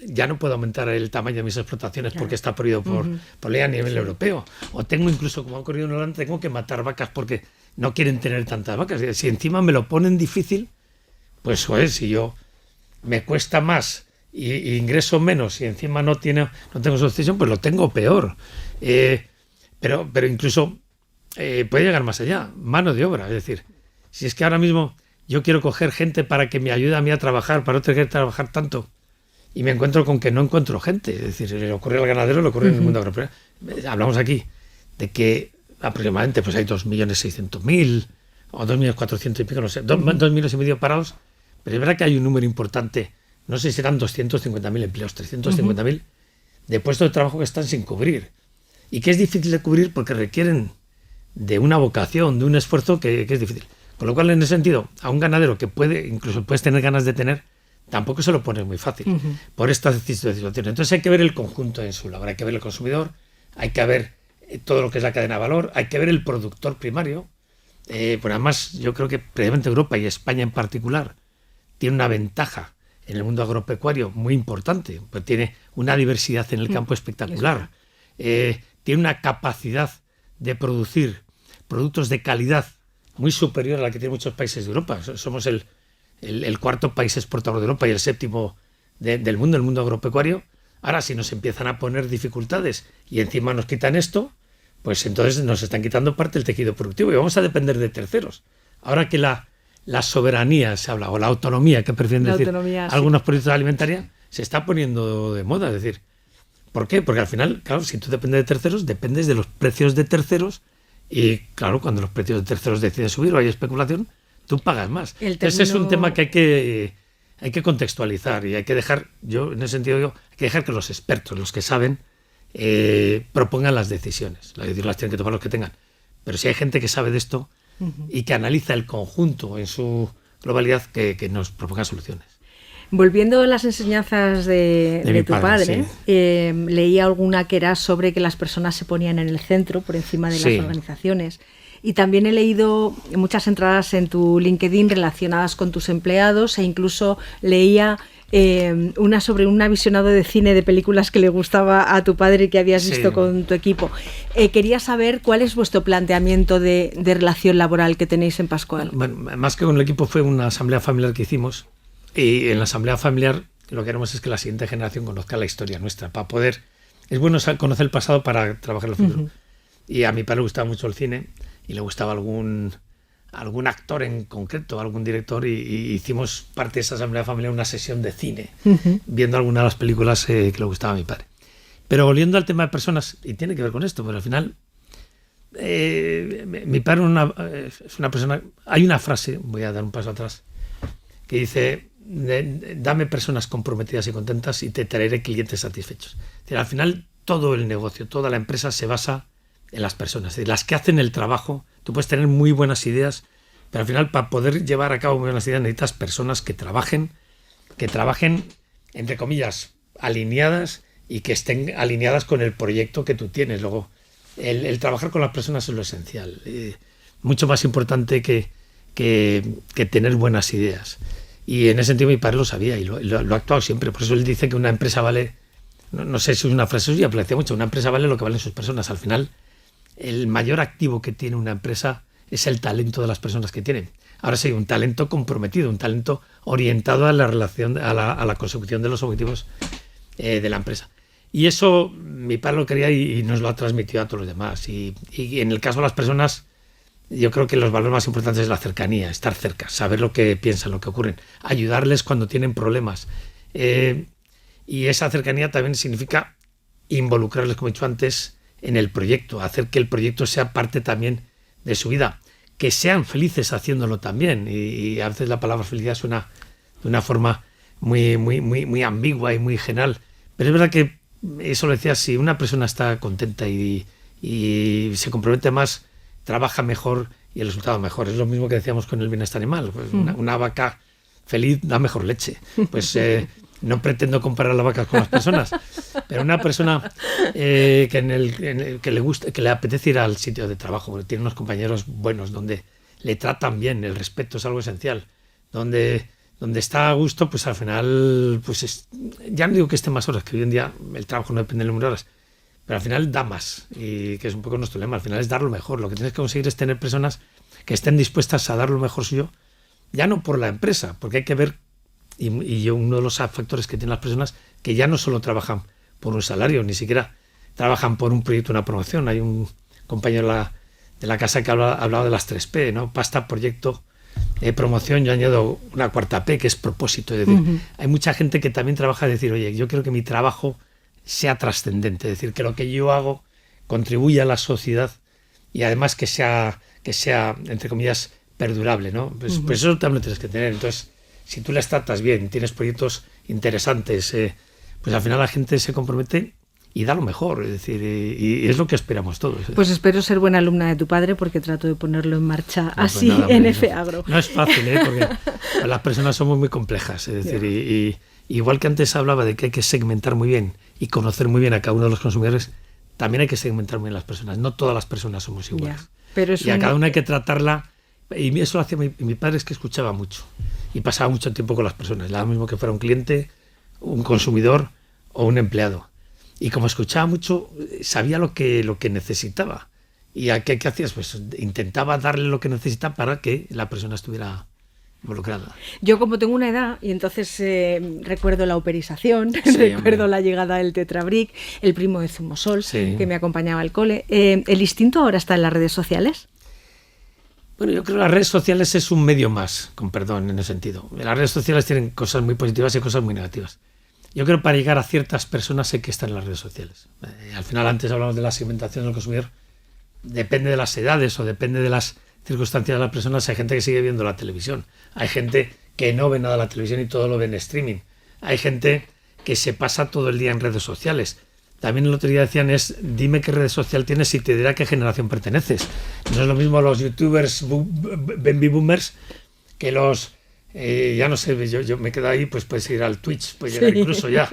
ya no puedo aumentar el tamaño de mis explotaciones porque está prohibido por ley a nivel europeo. O tengo incluso, como ha ocurrido en Holanda, tengo que matar vacas porque no quieren tener tantas vacas. Si encima me lo ponen difícil, pues si yo me cuesta más y ingreso menos y encima no tengo sucesión, pues lo tengo peor. Pero incluso puede llegar más allá, mano de obra. Es decir, si es que ahora mismo yo quiero coger gente para que me ayude a mí a trabajar, para no tener que trabajar tanto, y me encuentro con que no encuentro gente. Es decir, le ocurre al ganadero, le ocurre en el mundo agrícola. Hablamos aquí de que aproximadamente pues hay 2.600.000 o 2.400.000 y pico, no sé, 2,5 millones parados, pero es verdad que hay un número importante, no sé si serán 250.000 empleos, 350.000 de puestos de trabajo que están sin cubrir y que es difícil de cubrir porque requieren de una vocación, de un esfuerzo que es difícil. Con lo cual, en ese sentido, a un ganadero que incluso puedes tener ganas de tener, tampoco se lo pones muy fácil por estas situaciones. Entonces hay que ver el conjunto en su labor, hay que ver el consumidor, hay que ver todo lo que es la cadena de valor, hay que ver el productor primario. Pues además yo creo que precisamente Europa y España en particular tiene una ventaja en el mundo agropecuario muy importante, pues tiene una diversidad en el campo espectacular, tiene una capacidad de producir productos de calidad muy superior a la que tienen muchos países de Europa. Somos el cuarto país exportador de Europa y el séptimo del mundo, el mundo agropecuario. Ahora, si nos empiezan a poner dificultades y encima nos quitan esto, pues entonces nos están quitando parte del tejido productivo y vamos a depender de terceros. Ahora que la soberanía se habla, o la autonomía, que prefieren decir algunos productos alimentarios, se está poniendo de moda. Es decir, ¿por qué? Porque al final, claro, si tú dependes de terceros, dependes de los precios de terceros y, claro, cuando los precios de terceros deciden subir o hay especulación, tú pagas más. Entonces es un tema que hay que contextualizar y hay que dejar, yo en ese sentido digo, hay que dejar que los expertos, los que saben, propongan las decisiones. Las decisiones las tienen que tomar los que tengan. Pero si hay gente que sabe de esto y que analiza el conjunto en su globalidad, que nos proponga soluciones. Volviendo a las enseñanzas de tu padre, sí. Leí alguna que era sobre que las personas se ponían en el centro por encima de las organizaciones. Y también he leído muchas entradas en tu LinkedIn relacionadas con tus empleados e incluso leía una sobre un aficionado de cine, de películas que le gustaba a tu padre y que habías visto con tu equipo. Quería saber cuál es vuestro planteamiento de relación laboral que tenéis en Pascual. Bueno, más que con el equipo fue una asamblea familiar que hicimos y en la asamblea familiar lo que queremos es que la siguiente generación conozca la historia nuestra para poder... Es bueno conocer el pasado para trabajar el futuro. Y a mi padre le gustaba mucho el cine y le gustaba algún actor en concreto, algún director, y hicimos parte de esa asamblea familiar una sesión de cine, viendo algunas de las películas que le gustaba a mi padre. Pero volviendo al tema de personas, y tiene que ver con esto, pero al final mi padre es una persona... Hay una frase, voy a dar un paso atrás, que dice: dame personas comprometidas y contentas y te traeré clientes satisfechos. Es decir, al final todo el negocio, toda la empresa se basa en las personas, es decir, las que hacen el trabajo. Tú puedes tener muy buenas ideas, pero al final para poder llevar a cabo muy buenas ideas necesitas personas que trabajen, entre comillas, alineadas y que estén alineadas con el proyecto que tú tienes. Luego, el trabajar con las personas es lo esencial, mucho más importante que tener buenas ideas. Y en ese sentido mi padre lo sabía y lo ha actuado siempre. Por eso él dice que una empresa vale, no sé si es una frase suya, pero decía mucho, una empresa vale lo que valen sus personas. Al final, el mayor activo que tiene una empresa es el talento de las personas que tienen. Ahora sí, un talento comprometido, un talento orientado a la relación, a la consecución de los objetivos de la empresa. Y eso mi padre lo quería y nos lo ha transmitido a todos los demás. Y en el caso de las personas, yo creo que los valores más importantes es la cercanía, estar cerca, saber lo que piensan, lo que ocurren, ayudarles cuando tienen problemas. Y esa cercanía también significa involucrarles, como he dicho antes, en el proyecto, hacer que el proyecto sea parte también de su vida, que sean felices haciéndolo también. Y a veces la palabra felicidad suena de una forma muy ambigua y muy general, pero es verdad que eso lo decía, si una persona está contenta y se compromete más, trabaja mejor y el resultado mejor. Es lo mismo que decíamos con el bienestar animal. Pues una vaca feliz da mejor leche. Pues no pretendo comparar las vacas con las personas, pero una persona que le gusta, que le apetece ir al sitio de trabajo, porque tiene unos compañeros buenos, donde le tratan bien, el respeto es algo esencial, donde está a gusto, pues al final, ya no digo que esté más horas, que hoy en día el trabajo no depende del número de horas, pero al final da más, y que es un poco nuestro lema, al final es dar lo mejor. Lo que tienes que conseguir es tener personas que estén dispuestas a dar lo mejor suyo, ya no por la empresa, porque hay que ver, y uno de los factores que tienen las personas, que ya no solo trabajan por un salario, ni siquiera trabajan por un proyecto, una promoción. Hay un compañero de la casa que ha hablado de las 3P, ¿no? Pasta, proyecto, promoción. Yo añado una cuarta P, que es propósito. Es decir, hay mucha gente que también trabaja de decir, oye, yo quiero que mi trabajo sea trascendente, es decir, que lo que yo hago contribuya a la sociedad y además que sea entre comillas, perdurable, ¿no? Pues eso también lo tienes que tener. Entonces, si tú las tratas bien, tienes proyectos interesantes, pues al final la gente se compromete y da lo mejor, es decir, y es lo que esperamos todos. Pues espero ser buena alumna de tu padre, porque trato de ponerlo en marcha así pues nada, en FEAGRO. No es fácil, porque las personas somos muy complejas, es decir, y igual que antes hablaba de que hay que segmentar muy bien y conocer muy bien a cada uno de los consumidores, también hay que segmentar muy bien las personas. No todas las personas somos iguales. Pero y a cada una hay que tratarla, y eso lo hacía mi padre, es que escuchaba mucho. y pasaba mucho tiempo con las personas, lo mismo que fuera un cliente, un consumidor o un empleado. Y como escuchaba mucho, sabía lo que necesitaba. ¿Y a qué hacías? Pues intentaba darle lo que necesitaba para que la persona estuviera involucrada. Yo como tengo una edad y entonces recuerdo la operización, Sí, recuerdo hombre. la llegada del Tetrabric, el primo de Zumosol, Sí. que me acompañaba al cole. ¿El instinto ahora está en las redes sociales? Bueno, yo creo que las redes sociales es un medio más, con perdón en ese sentido. Las redes sociales tienen cosas muy positivas y cosas muy negativas. Yo creo que para llegar a ciertas personas hay que estar en las redes sociales. Al final, antes hablamos de la segmentación del consumidor. Depende de las edades o depende de las circunstancias de las personas. Hay gente que sigue viendo la televisión. Hay gente que no ve nada de la televisión y todo lo ve en streaming. Hay gente que se pasa todo el día en redes sociales. También el otro día decían dime qué red social tienes y te dirá a qué generación perteneces. No es lo mismo los youtubers baby boomers que los... ya no sé, yo me quedo ahí, pues puedes ir al Twitch, puedes llegar incluso ya.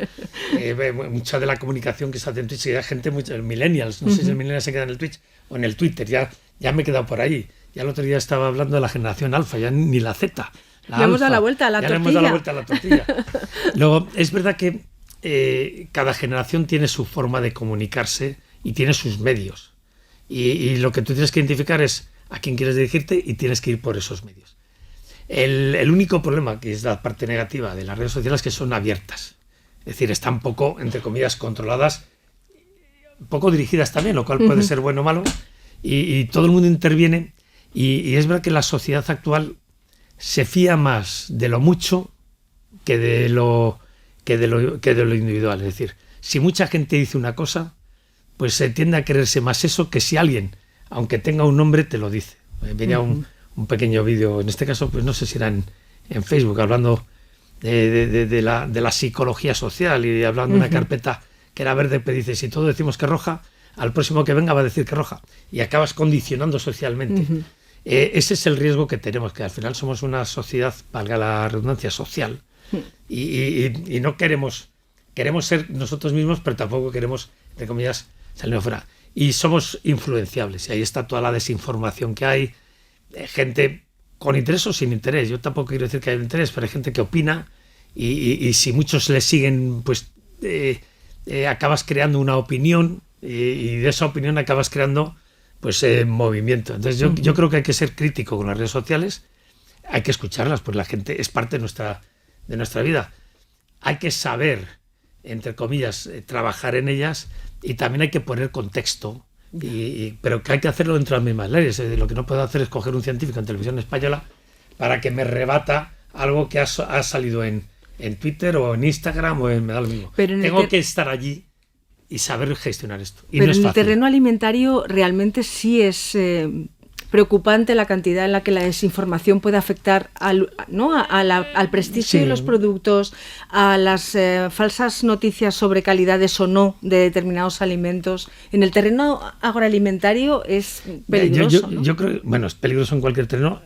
Mucha de la comunicación que se hace en Twitch, ya gente, millennials, no sé si el millennial se queda en el Twitch o en el Twitter, ya me he quedado por ahí. Ya el otro día estaba hablando de la generación alfa, ya ni la Z. Le hemos dado la vuelta a la tortilla. Le hemos dado la vuelta a la tortilla. Luego, es verdad que cada generación tiene su forma de comunicarse y tiene sus medios. Y lo que tú tienes que identificar es a quién quieres dirigirte y tienes que ir por esos medios. El único problema, que es la parte negativa de las redes sociales, es que son abiertas. Es decir, están poco, entre comillas, controladas, poco dirigidas también, lo cual puede ser bueno o malo, y todo el mundo interviene. Y es verdad que la sociedad actual se fía más de lo mucho que de lo individual. Es decir, si mucha gente dice una cosa, pues se tiende a creerse más eso que si alguien, aunque tenga un nombre, te lo dice. Venía un pequeño vídeo, en este caso, pues no sé si era en Facebook, hablando de la psicología social y hablando de una carpeta que era verde, pero dice, si todos decimos que roja, al próximo que venga va a decir que roja. Y acabas condicionando socialmente. Ese es el riesgo que tenemos, que al final somos una sociedad, valga la redundancia, social. Y no queremos ser nosotros mismos, pero tampoco queremos, entre comillas, salir afuera. Y somos influenciables. Y ahí está toda la desinformación que hay. Gente con interés o sin interés. Yo tampoco quiero decir que haya interés, pero hay gente que opina y si muchos le siguen, pues acabas creando una opinión y de esa opinión acabas creando pues movimiento. Entonces yo creo que hay que ser crítico con las redes sociales, hay que escucharlas, pues la gente es parte de nuestra vida. Hay que saber, entre comillas, trabajar en ellas y también hay que poner contexto. Pero que hay que hacerlo dentro de las mismas leyes. Lo que no puedo hacer es coger un científico en televisión española para que me rebata algo que ha salido en Twitter o en Instagram o me da lo mismo. Tengo que estar allí y saber gestionar esto. Y pero no es en el fácil. terreno alimentario realmente sí es preocupante la cantidad en la que la desinformación puede afectar al prestigio de los productos, a las falsas noticias sobre calidades o no de determinados alimentos. En el terreno agroalimentario es peligroso. Yo creo, bueno, es peligroso en cualquier terreno.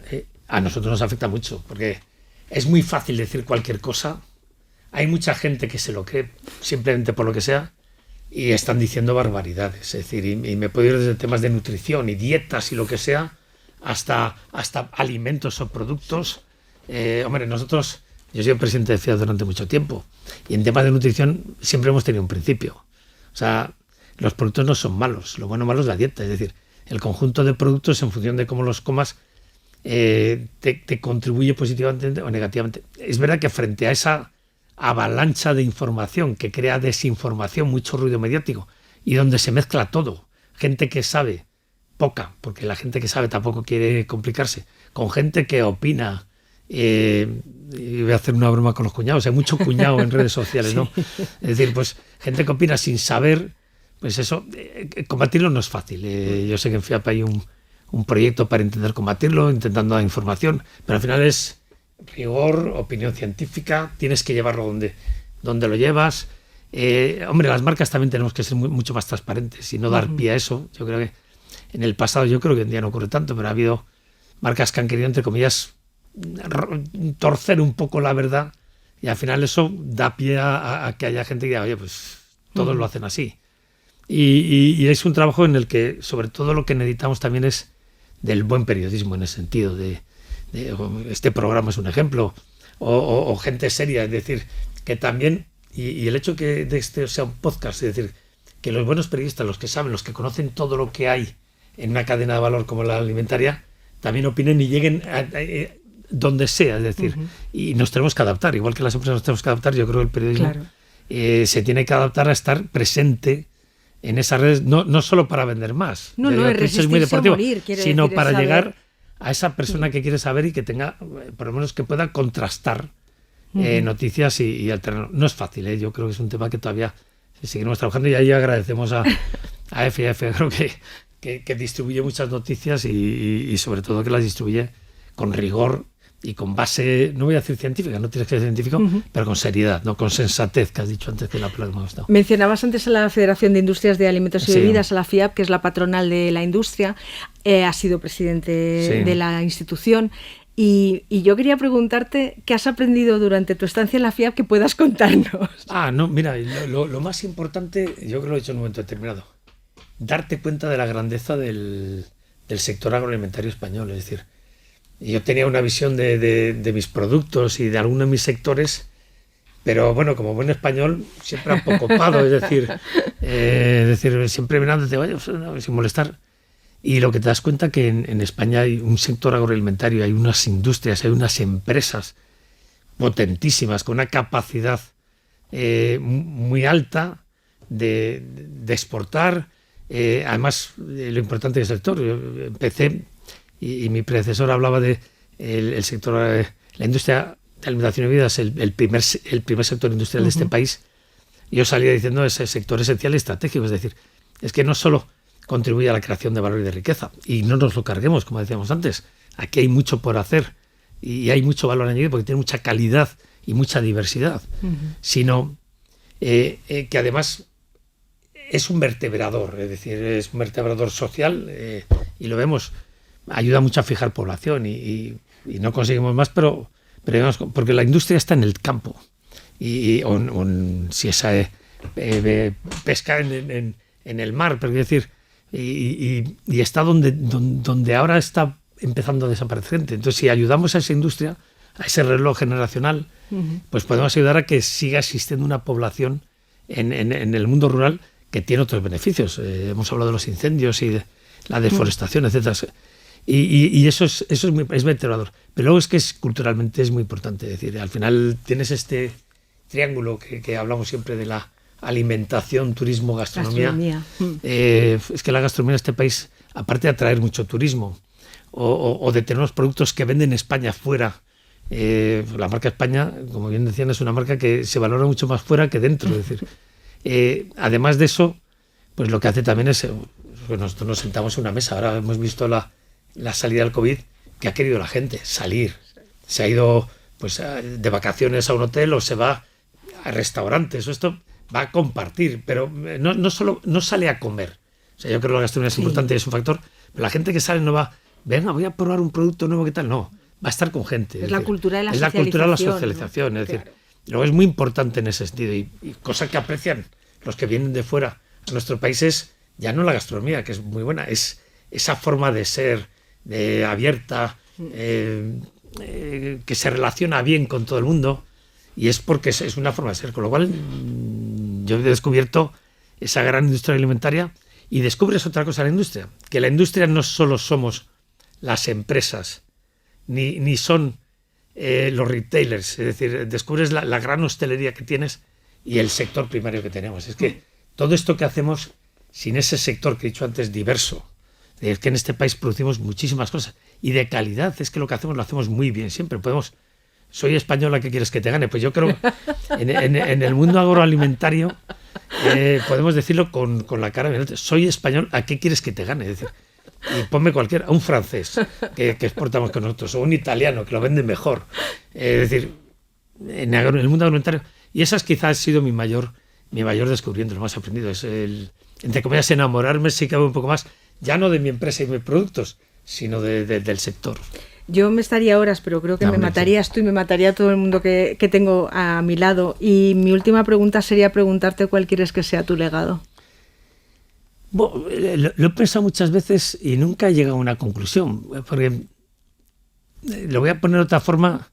A nosotros nos afecta mucho porque es muy fácil decir cualquier cosa. Hay mucha gente que se lo cree simplemente por lo que sea y están diciendo barbaridades. Es decir, y me puedo ir desde temas de nutrición y dietas y lo que sea, hasta alimentos o productos. Hombre, yo he sido presidente de FIA durante mucho tiempo y en temas de nutrición siempre hemos tenido un principio. O sea, los productos no son malos, lo bueno o malo es la dieta. Es decir, el conjunto de productos en función de cómo los comas te contribuye positivamente o negativamente. Es verdad que frente a esa avalancha de información que crea desinformación, mucho ruido mediático y donde se mezcla todo, gente que sabe poca, porque la gente que sabe tampoco quiere complicarse, con gente que opina, y voy a hacer una broma con los cuñados, hay mucho cuñado en redes sociales, ¿no? Es decir, pues gente que opina sin saber, pues eso, combatirlo no es fácil. Yo sé que en FIAP hay un proyecto para intentar combatirlo, intentando dar información, pero al final es rigor, opinión científica, tienes que llevarlo donde lo llevas. Hombre, las marcas también tenemos que ser mucho más transparentes y no dar pie a eso. Yo creo que en el pasado, yo creo que hoy en día no ocurre tanto, pero ha habido marcas que han querido, entre comillas, torcer un poco la verdad y al final eso da pie a que haya gente que diga, oye, pues todos lo hacen así. Y es un trabajo en el que, sobre todo, lo que necesitamos también es del buen periodismo, en el sentido de este programa es un ejemplo, o gente seria, es decir, que también, y el hecho que de este sea un podcast, es decir, que los buenos periodistas, los que saben, los que conocen todo lo que hay en una cadena de valor como la alimentaria, también opinen y lleguen a donde sea, es decir, y nos tenemos que adaptar, igual que las empresas nos tenemos que adaptar, yo creo que el periodismo se tiene que adaptar a estar presente en esas redes, no solo para vender más, no es muy deportivo, sino para llegar a esa persona que quiere saber y que tenga, por lo menos que pueda contrastar noticias y alternar. No es fácil, yo creo que es un tema que todavía seguimos trabajando, y ahí agradecemos a F&F, creo que distribuye muchas noticias y sobre todo que las distribuye con rigor y con base, no voy a decir científica, no tienes que ser científico, pero con seriedad, no con sensatez, que has dicho antes, que la palabra me ha gustado. Mencionabas antes a la Federación de Industrias de Alimentos y Bebidas, a la FIAB, que es la patronal de la industria, has sido presidente de la institución, y yo quería preguntarte qué has aprendido durante tu estancia en la FIAB que puedas contarnos. Mira, lo más importante, yo creo que lo he dicho en un momento determinado, darte cuenta de la grandeza del sector agroalimentario español, es decir, yo tenía una visión de mis productos y de algunos de mis sectores, pero bueno, como buen español, siempre un poco copado, es decir, siempre mirándote, vaya, sin molestar. Y lo que te das cuenta que en España hay un sector agroalimentario, hay unas industrias, hay unas empresas potentísimas, con una capacidad muy alta de exportar. Además, lo importante del sector, yo empecé, y mi predecesor hablaba de el sector, la industria de alimentación y bebidas, el primer sector industrial de este país. Yo salía diciendo ese sector esencial y estratégico, es decir, es que no solo contribuye a la creación de valor y de riqueza, y no nos lo carguemos, como decíamos antes, aquí hay mucho por hacer y hay mucho valor añadido porque tiene mucha calidad y mucha diversidad, sino que además es un vertebrador, es decir, es un vertebrador social, y lo vemos, ayuda mucho a fijar población y no conseguimos más, pero digamos, porque la industria está en el campo si esa pesca en el mar, pero quiero decir, y está donde ahora está empezando a desaparecer gente. Entonces, si ayudamos a esa industria, a ese reloj generacional, pues podemos ayudar a que siga existiendo una población en el mundo rural que tiene otros beneficios. Hemos hablado de los incendios y de la deforestación, etcétera. Y eso es vertebrador. Pero luego es que culturalmente es muy importante. Es decir, al final tienes este triángulo que hablamos siempre de la alimentación, turismo, gastronomía. Es que la gastronomía de este país, aparte de atraer mucho turismo o de tener unos productos que venden en España fuera, la marca España, como bien decían, es una marca que se valora mucho más fuera que dentro. Es decir, además de eso, pues lo que hace también es que nosotros nos sentamos en una mesa. Ahora hemos visto la salida del COVID, que ha querido la gente salir. Se ha ido pues de vacaciones a un hotel o se va a restaurantes. Esto va a compartir, pero no sale a comer. O sea, yo creo que la gastronomía es importante y es un factor, pero la gente que sale no va, venga, voy a probar un producto nuevo, ¿qué tal? No, va a estar con gente. Es la cultura de la socialización. Es la cultura de la socialización, ¿no? Es decir, claro. Luego es muy importante en ese sentido y cosa que aprecian los que vienen de fuera a nuestros países, ya no la gastronomía, que es muy buena, es esa forma de ser abierta, que se relaciona bien con todo el mundo, y es porque es una forma de ser. Con lo cual yo he descubierto esa gran industria alimentaria y descubres otra cosa en la industria, que la industria no solo somos las empresas, ni son los retailers, es decir, descubres la gran hostelería que tienes y el sector primario que tenemos. Es que todo esto que hacemos sin ese sector que he dicho antes diverso, es que en este país producimos muchísimas cosas y de calidad, es que lo que hacemos lo hacemos muy bien siempre. Soy española, ¿qué quieres que te gane? Pues yo creo en el mundo agroalimentario podemos decirlo con la cara bien alta. Soy español, ¿a qué quieres que te gane? Es decir, y ponme cualquiera, a un francés que exportamos con nosotros, o un italiano que lo vende mejor. Es decir, en el mundo agroalimentario. Y esa quizás ha sido mi mayor descubrimiento, lo más aprendido. Es entre comillas, enamorarme, sí que hago un poco más, ya no de mi empresa y mis productos, sino del sector. Yo me estaría horas, pero creo que me matarías tú y me mataría todo el mundo que tengo a mi lado. Y mi última pregunta sería preguntarte cuál quieres que sea tu legado. Bueno, lo he pensado muchas veces y nunca he llegado a una conclusión, porque lo voy a poner de otra forma.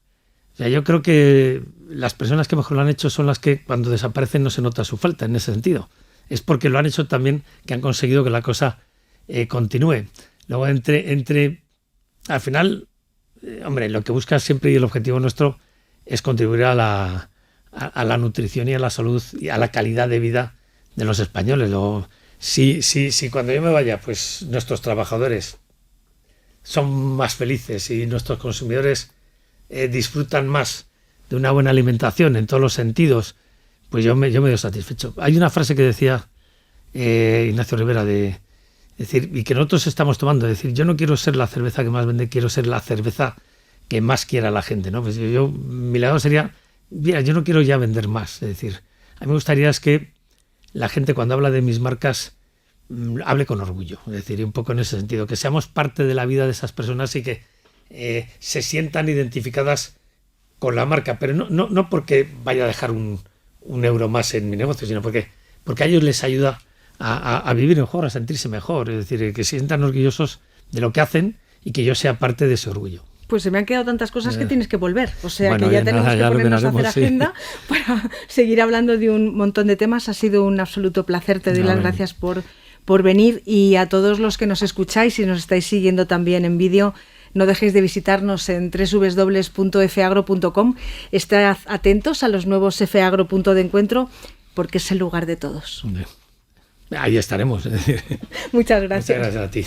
O sea, yo creo que las personas que mejor lo han hecho son las que cuando desaparecen no se nota su falta en ese sentido. Es porque lo han hecho también que han conseguido que la cosa continúe. Luego al final, hombre, lo que busca siempre y el objetivo nuestro es contribuir a la nutrición y a la salud y a la calidad de vida de los españoles. Luego, si cuando yo me vaya, pues nuestros trabajadores son más felices y nuestros consumidores disfrutan más de una buena alimentación en todos los sentidos, pues yo me doy satisfecho. Hay una frase que decía Ignacio Rivera de decir, y que nosotros estamos tomando, decir, yo no quiero ser la cerveza que más vende, quiero ser la cerveza que más quiera la gente, ¿no? Pues mi legado sería, mira, yo no quiero ya vender más, es decir, a mí me gustaría es que la gente cuando habla de mis marcas hable con orgullo, es decir, un poco en ese sentido, que seamos parte de la vida de esas personas y que se sientan identificadas con la marca, pero no porque vaya a dejar un euro más en mi negocio, sino porque a ellos les ayuda a vivir mejor, a sentirse mejor, es decir, que se sientan orgullosos de lo que hacen y que yo sea parte de ese orgullo. Pues se me han quedado tantas cosas que tienes que volver. O sea, bueno, que ya tenemos que ponernos a hacer agenda para seguir hablando de un montón de temas. Ha sido un absoluto placer. Te doy las gracias por venir, y a todos los que nos escucháis y nos estáis siguiendo también en vídeo, no dejéis de visitarnos en www.fagro.com. Estad atentos a los nuevos Fagro Punto de Encuentro, porque es el lugar de todos. Ahí estaremos. Muchas gracias. Muchas gracias a ti.